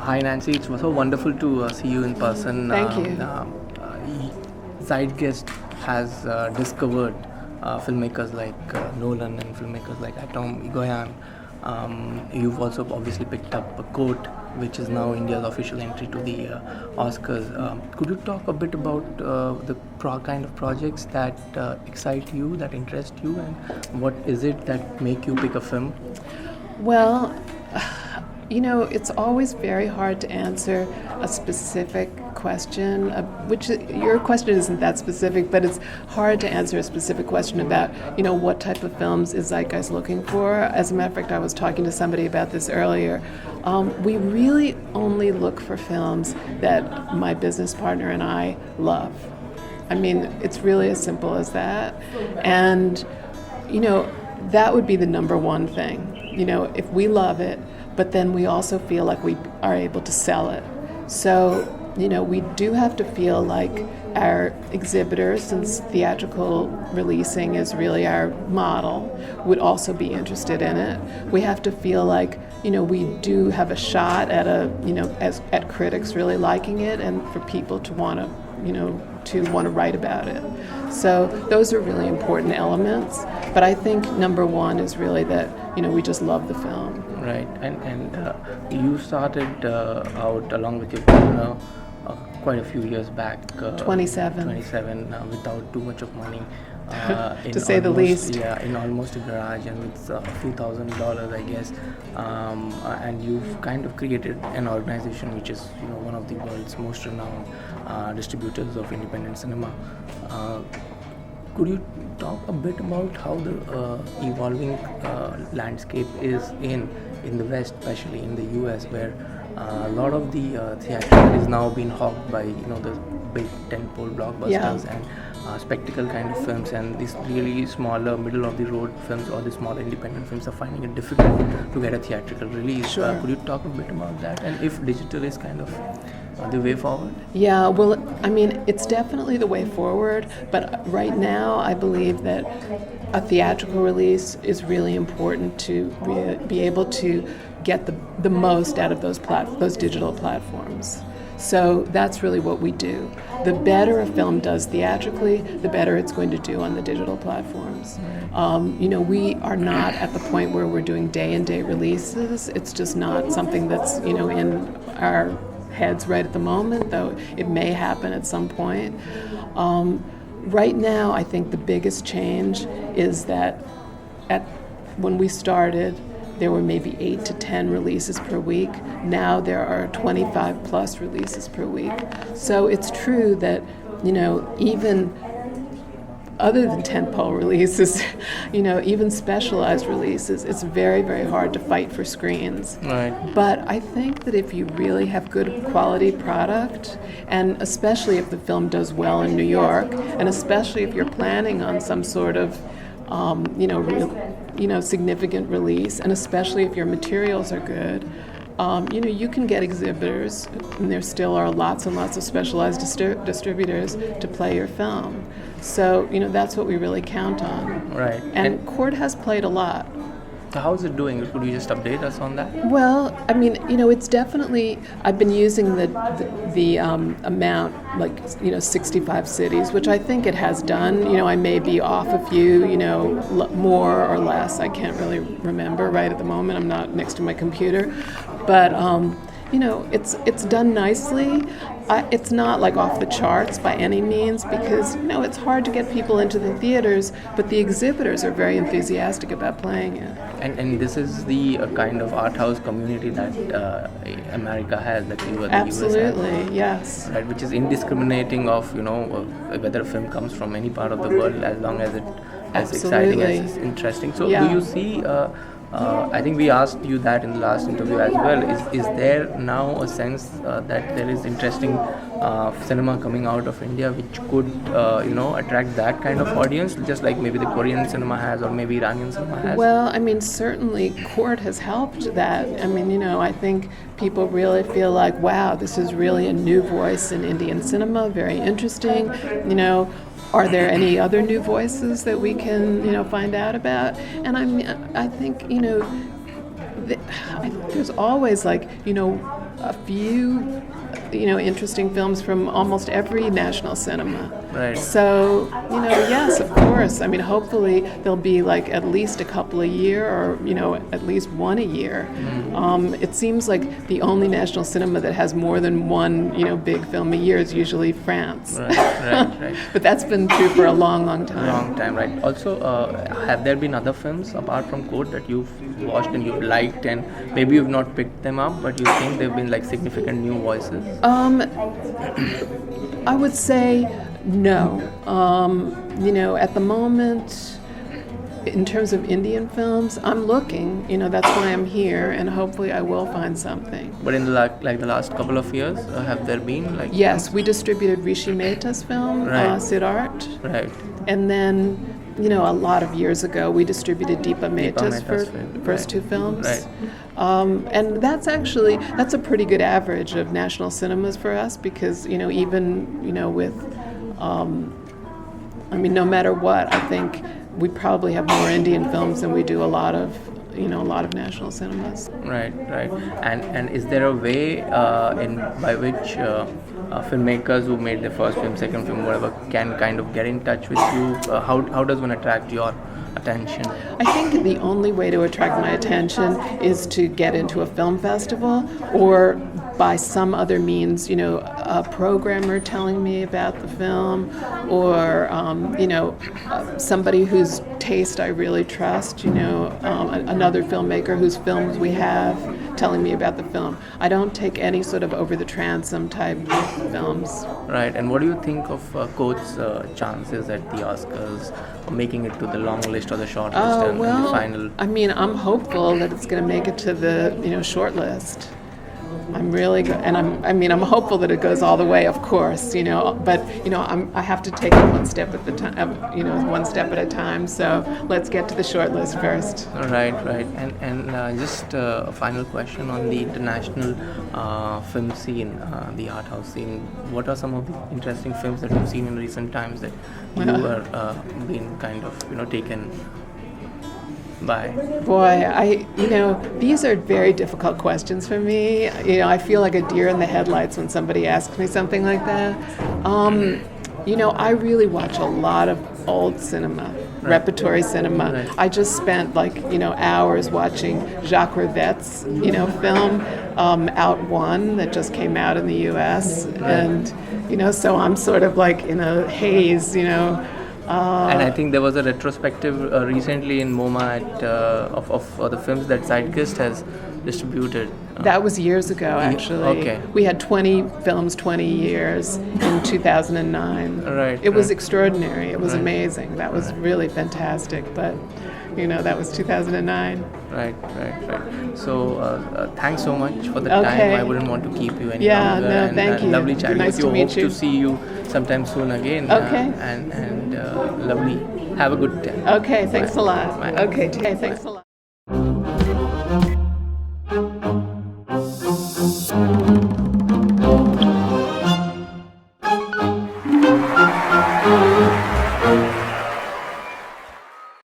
Hi Nancy, it was so wonderful to see you in person. Thank you. Zeitgeist has discovered filmmakers like Nolan and filmmakers like Atom Egoyan. You've also obviously picked up a Court, which is now India's official entry to the Oscars. Could you talk a bit about the kind of projects that excite you, that interest you, and what is it that make you pick a film? Well, it's always very hard to answer a specific question, which your question isn't that specific, but it's hard to answer a specific question about, what type of films is Zeitgeist looking for. As a matter of fact, I was talking to somebody about this earlier. We really only look for films that my business partner and I love. I mean, it's really as simple as that. And, that would be the number one thing. If we love it, but then we also feel like we are able to sell it. So, we do have to feel like our exhibitors, since theatrical releasing is really our model, would also be interested in it. We have to feel like, we do have a shot at at critics really liking it and for people to want to write about it. So those are really important elements. But I think number one is really that, we just love the film. Right, and you started out along with your partner quite a few years back. 27. Without too much of money. To say the least. Yeah, in almost a garage and with a few $1,000s, I guess. And you've kind of created an organization which is, one of the world's most renowned distributors of independent cinema. Could you talk a bit about how the evolving landscape is in the West, especially in the US, where a lot of the theatrical is now being hogged by the big tentpole blockbusters and spectacle kind of films, and these really smaller middle of the road films or the smaller independent films are finding it difficult to get a theatrical release. Sure. Could you talk a bit about that, and if digital is kind of the way forward? Yeah, well, I mean, it's definitely the way forward, but right now I believe that a theatrical release is really important to be able to get the most out of those digital platforms. So that's really what we do. The better a film does theatrically, the better it's going to do on the digital platforms. We are not at the point where we're doing day-and-date releases. It's just not something that's, in our heads right at the moment, though it may happen at some point. Right now, I think the biggest change is that when we started, there were maybe 8 to 10 releases per week. Now there are 25 plus releases per week. So it's true that, even other than tentpole releases, even specialized releases, it's very, very hard to fight for screens. Right. But I think that if you really have good quality product, and especially if the film does well in New York, and especially if you're planning on some sort of, significant release, and especially if your materials are good, you can get exhibitors, and there still are lots and lots of specialized distributors to play your film. So, that's what we really count on. Right. And Court has played a lot. So how is it doing? Could you just update us on that? Well, I mean, it's definitely, I've been using the amount, 65 cities, which I think it has done. I may be off a few, more or less. I can't really remember right at the moment. I'm not next to my computer. But, it's done nicely. It's not like off the charts by any means because, it's hard to get people into the theaters, but the exhibitors are very enthusiastic about playing it. And this is the kind of art house community that America has, that the US has. Absolutely, yes. Right, which is indiscriminating of, whether a film comes from any part of the world, as long as it's exciting, as it's interesting. So do you see... I think we asked you that in the last interview as well. Is there now a sense that there is interesting cinema coming out of India which could, attract that kind of audience, just like maybe the Korean cinema has or maybe Iranian cinema has? Well, I mean, certainly Court has helped that. I mean, I think people really feel like, wow, this is really a new voice in Indian cinema, very interesting. Are there any other new voices that we can, find out about? And I think, there's always a few, interesting films from almost every national cinema. Right. So, yes, of course. I mean, hopefully there'll be like at least a couple a year, or at least one a year. It seems like the only national cinema that has more than one, big film a year is usually France. Right. But that's been true for a long, long time. Long time, right? Also, have there been other films apart from Code that you've watched and you've liked, and maybe you've not picked them up, but you think they've been like significant new voices? I would say no. At the moment, in terms of Indian films, I'm looking. That's why I'm here, and hopefully I will find something. But in the last couple of years, have there been like? Yes, we distributed Rishi Mehta's film, Right. Siddharth. Right. And then, a lot of years ago, we distributed Deepa Mehta's film. first Right. two films. Right. And that's a pretty good average of national cinemas for us, because, even, with, no matter what, I think we probably have more Indian films than we do a lot of national cinemas. Right. And is there a way by which filmmakers who made their first film, second film, whatever, can kind of get in touch with you? How does one attract your attention? I think the only way to attract my attention is to get into a film festival, or by some other means, a programmer telling me about the film, or somebody whose taste I really trust, another filmmaker whose films we have telling me about the film. I don't take any sort of over the transom type films. Right. And what do you think of Code's chances at the Oscars, or making it to the long list or the short list and the final? I'm hopeful that it's going to make it to the short list. I'm really good, and I'm hopeful that it goes all the way, of course, but I have to take it one step at the time, one step at a time. So let's get to the short list first. Right. And just a final question on the international film scene, the art house scene. What are some of the interesting films that you've seen in recent times that you are being kind of taken by? Boy, these are very difficult questions for me. I feel like a deer in the headlights when somebody asks me something like that. I really watch a lot of old cinema, repertory cinema. Right. I just spent hours watching Jacques Rivets, film, Out One, that just came out in the U.S. And, so I'm sort of like in a haze, And I think there was a retrospective recently in MoMA of the films that Zeitgeist has distributed. That was years ago, actually. Okay. We had 20 films, 20 years in 2009. Right. It was extraordinary. It was amazing. That was really fantastic. But, that was 2009. Right. So thanks so much for the Okay. time. I wouldn't want to keep you any longer. No, thank you. Lovely chatting Nice with you. to meet Hope you. to see you sometime soon again. Okay. And lovely. Have a good day. Okay, thanks a lot. Bye. Okay, thanks a lot.